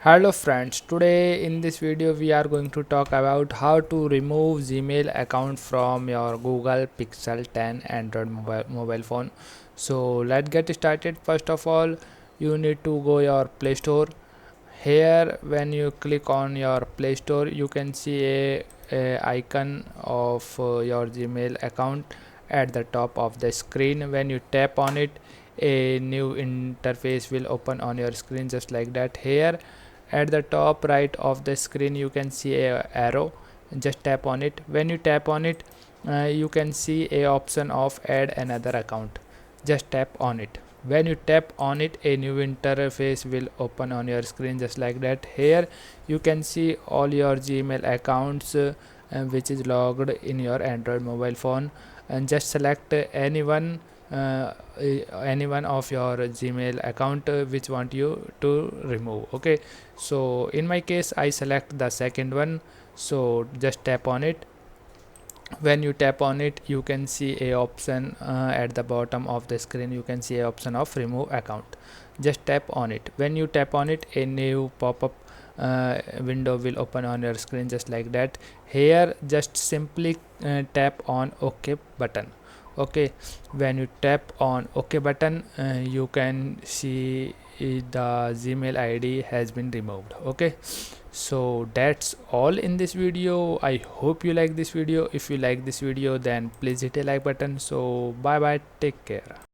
Hello friends, today in this video we are going to talk about how to remove Gmail account from your Google Pixel 10 Android mobile phone. So let's get started. First of all, you need to go your Play Store. Here when you click on your Play Store, you can see a icon of your Gmail account at the top of the screen. When you tap on it, a new interface will open on your screen just like that. Here at the top right of the screen you can see a arrow. Just tap on it. When you tap on it, you can see a option of add another account. Just tap on it. When you tap on it, a new interface will open on your screen just like that. Here you can see all your Gmail accounts which is logged in your Android mobile phone, and just select uh, any one of your Gmail account which want you to remove. Okay, so in my case I select the second one, so just tap on it. When you tap on it, you can see a option at the bottom of the screen. You can see a option of remove account. Just tap on it. When you tap on it, a new pop-up window will open on your screen just like that. Here just simply tap on OK button. Okay, when you tap on OK button, you can see the Gmail ID has been removed. Okay, so that's all in this video. I hope you like this video. If you like this video, then please hit a like button. So bye bye, take care.